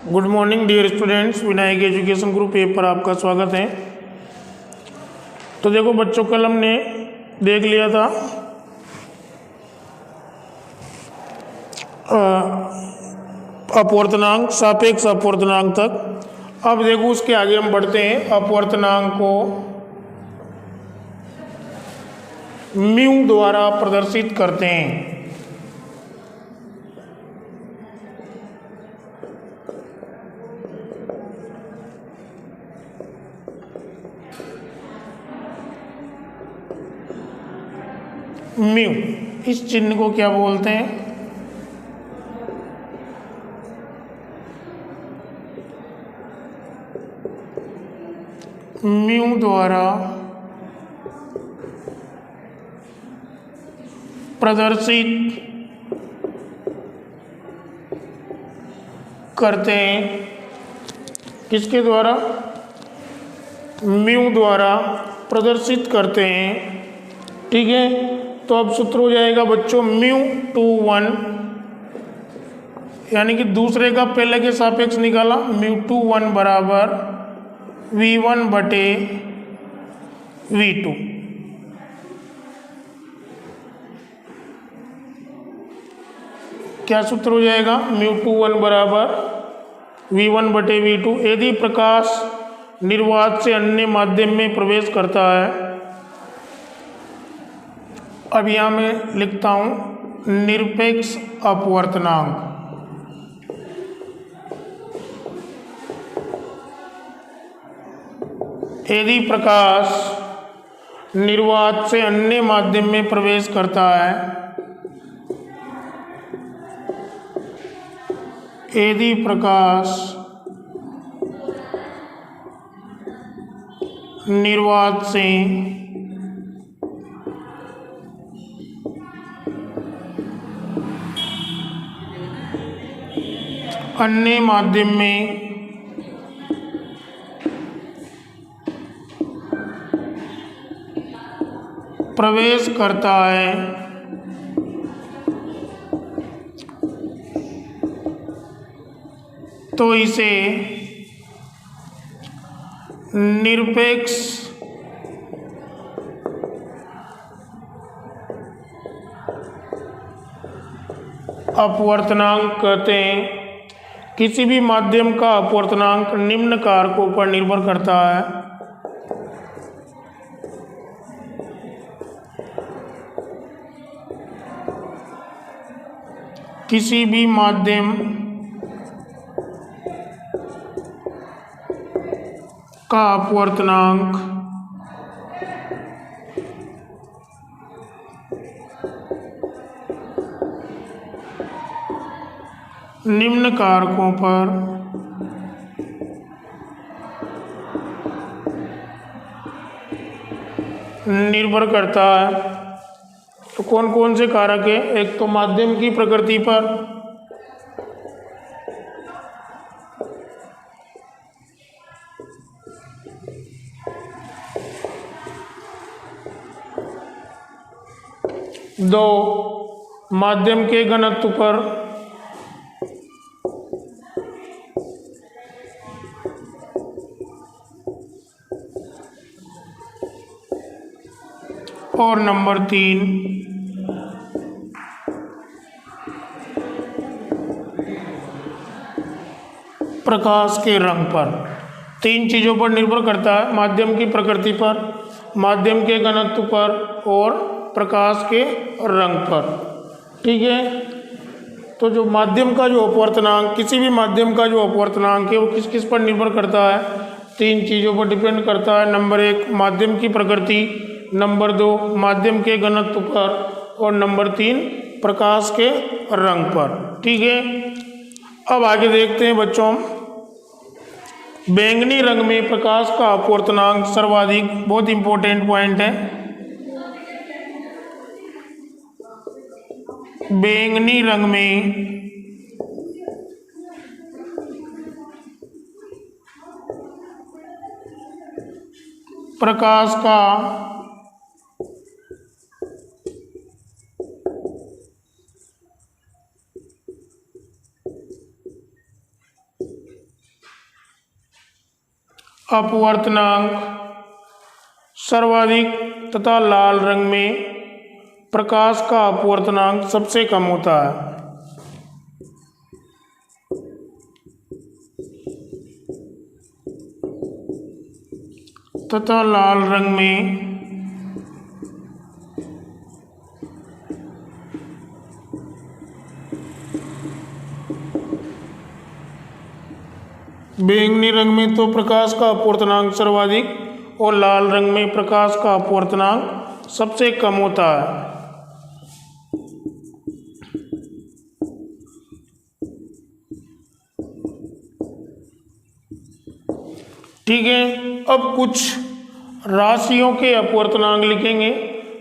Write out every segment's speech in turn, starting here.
Good morning dear students, Vinayak education group पे पर आपका स्वागत है। तो देखो बच्चों, कल हमने देख लिया था अपवर्तनांक, सापेक्ष अपवर्तनांक तक। अब देखो उसके आगे हम बढ़ते हैं, अपवर्तनांक को म्यू द्वारा प्रदर्शित करते हैं। म्यू, इस चिन्ह को क्या बोलते हैं? म्यू द्वारा प्रदर्शित करते हैं। किसके द्वारा? म्यू द्वारा प्रदर्शित करते हैं। ठीक है, तो अब सूत्र हो जाएगा बच्चों म्यू टू वन, यानी कि दूसरे का पहले के सापेक्ष निकाला, म्यू टू वन बराबर V1 बटे V2। क्या सूत्र हो जाएगा? म्यू टू वन बराबर V1 बटे V2। यदि प्रकाश निर्वात से अन्य माध्यम में प्रवेश करता है, अब यहाँ मैं लिखता हूँ निरपेक्ष अपवर्तनांक। यदि प्रकाश निर्वात से अन्य माध्यम में प्रवेश करता है, यदि प्रकाश निर्वात से अन्य माध्यम में प्रवेश करता है, तो इसे निरपेक्ष अपवर्तनांक कहते हैं। किसी भी माध्यम का अपवर्तनांक निम्न कारकों पर निर्भर करता है। किसी भी माध्यम का अपवर्तनांक निम्न कारकों पर निर्भर करता है। तो कौन कौन से कारक है? एक तो माध्यम की प्रकृति पर, दो माध्यम के घनत्व पर, और नंबर तीन प्रकाश के रंग पर। तीन चीज़ों पर निर्भर करता है, माध्यम की प्रकृति पर, माध्यम के घनत्व पर और प्रकाश के रंग पर। ठीक है, तो जो माध्यम का जो अपवर्तनांक, किसी भी माध्यम का जो अपवर्तनांक है वो किस किस पर निर्भर करता है? तीन चीज़ों पर डिपेंड करता है। नंबर एक माध्यम की प्रकृति, नंबर दो माध्यम के घनत्व पर और नंबर तीन प्रकाश के रंग पर। ठीक है, अब आगे देखते हैं बच्चों, बैंगनी रंग में प्रकाश का अपवर्तनांक सर्वाधिक, बहुत इंपॉर्टेंट पॉइंट है। बैंगनी रंग में प्रकाश का अपवर्तनांक सर्वाधिक तथा लाल रंग में प्रकाश का अपवर्तनांक सबसे कम होता है। तथा लाल रंग में बैंगनी रंग में तो प्रकाश का अपवर्तनांक सर्वाधिक और लाल रंग में प्रकाश का अपवर्तनांक सबसे कम होता है। ठीक है, अब कुछ राशियों के अपवर्तनांक लिखेंगे।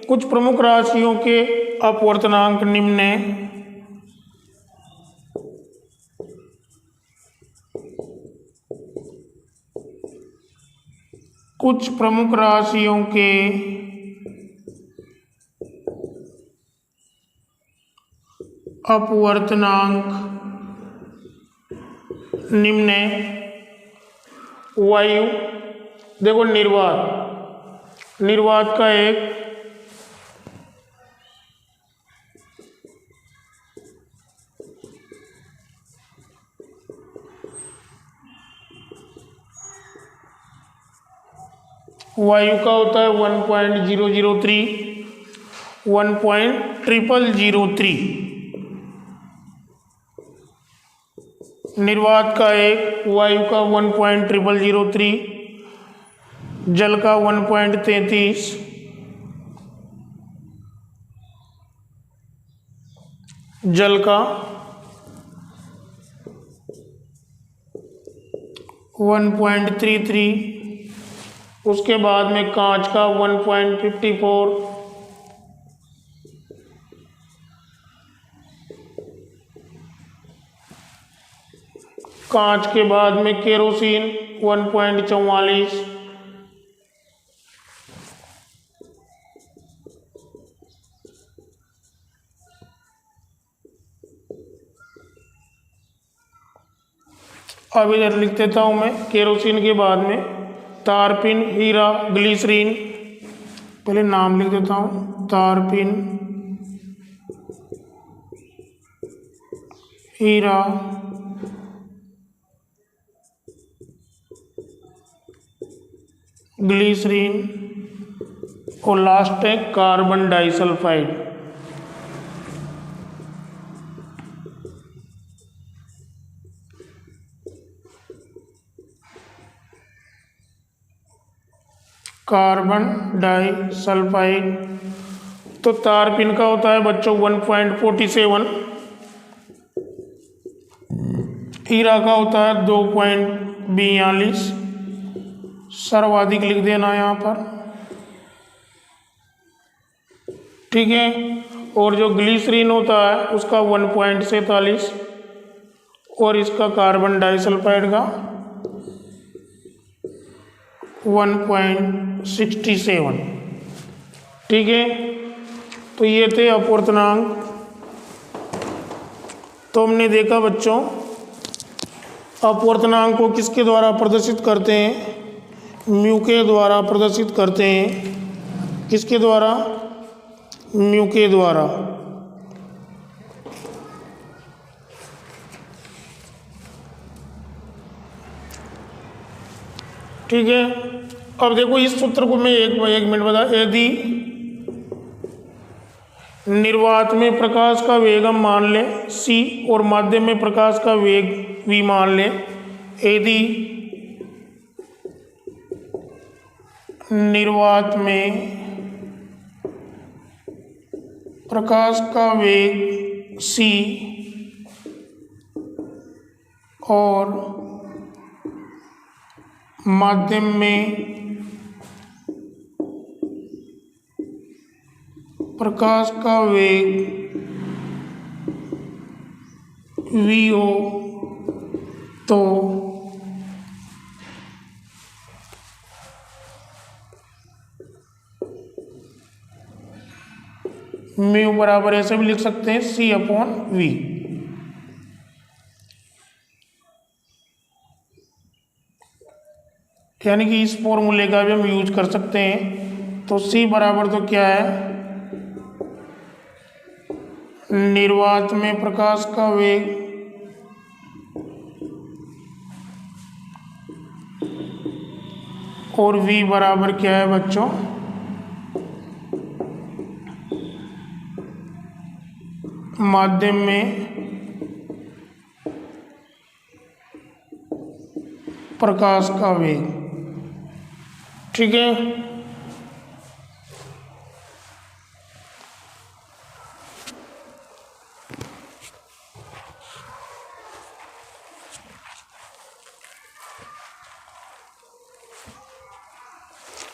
कुछ प्रमुख राशियों के अपवर्तनांक निम्न हैं। कुछ प्रमुख राशियों के अपवर्तनांक निम्न हैं। वायु, देखो निर्वात, निर्वात का एक वायु का होता है 1.003, 1.0003। निर्वात का एक, वायु का 1.0003, जल का 1.33, जल का 1.33, उसके बाद में कांच का 1.54, कांच के बाद में केरोसिन 1.44, अब इधर लिख देता हूँ मैं। केरोसिन के बाद में तारपीन, हीरा, ग्लिसरीन, पहले नाम लिख देता हूँ। तारपीन, हीरा, ग्लिसरीन और लास्ट है कार्बन डाइसल्फाइड। Carbon disulphide. तो तारपीन का होता है बच्चों 1.47, हीरा का होता है 2.42, सर्वाधिक लिख देना यहाँ पर। ठीक है, और जो ग्लिसरीन होता है उसका 1.47 और इसका कार्बन डाइसल्फाइड का 1.67। ठीक है, तो ये थे अपवर्तनांक। तो हमने देखा बच्चों अपवर्तनांक को किसके द्वारा प्रदर्शित करते हैं, म्यू के द्वारा प्रदर्शित करते हैं। किसके द्वारा, म्यू के द्वारा। ठीक है, अब देखो इस सूत्र को मैं एक मिनट बता। यदि निर्वात में प्रकाश का वेग हम मान लें c और माध्यम में प्रकाश का वेग v मान लें। यदि निर्वात में प्रकाश का वेग c और माध्यम में प्रकाश का वेग v हो तो म्यू बराबर ऐसे भी लिख सकते हैं c/v। यानी कि इस फॉर्मूले का भी हम यूज कर सकते हैं। तो C बराबर तो क्या है, निर्वात में प्रकाश का वेग और V बराबर क्या है बच्चों, माध्यम में प्रकाश का वेग। ठीक है,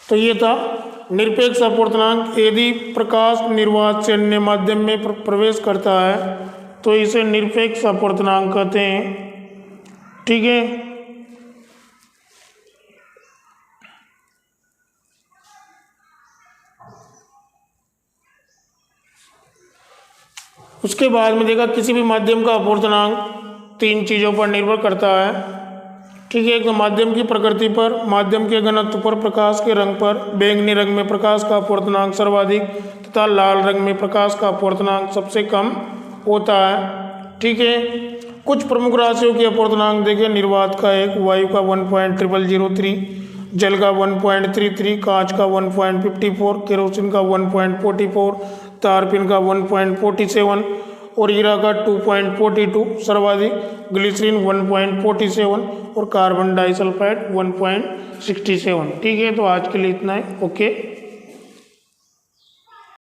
तो ये था निरपेक्ष अपूर्णांक। यदि प्रकाश निर्वात से अन्य माध्यम में प्रवेश करता है तो इसे निरपेक्ष अपूर्णांक कहते हैं। ठीक है, उसके बाद में देखा किसी भी माध्यम का अपूर्णांक 3 चीज़ों पर निर्भर करता है। ठीक है, एक तो माध्यम की प्रकृति पर, माध्यम के घनत्व पर, प्रकाश के रंग पर। बैंगनी रंग में प्रकाश का अपूर्णांक सर्वाधिक तथा लाल रंग में प्रकाश का अपूर्णांक सबसे कम होता है। ठीक है, कुछ प्रमुख राशियों के अपूर्णांक देखें। निर्वात का 1, वायु का 1.0003, जल का 1.33, कांच का 1.54, केरोसिन का 1.44, तारपीन का 1.47 और हीरा का 2.42, सर्वाधिक ग्लिसरीन 1.47 और कार्बन डाइसल्फाइड 1.67। ठीक है, तो आज के लिए इतना है। ओके।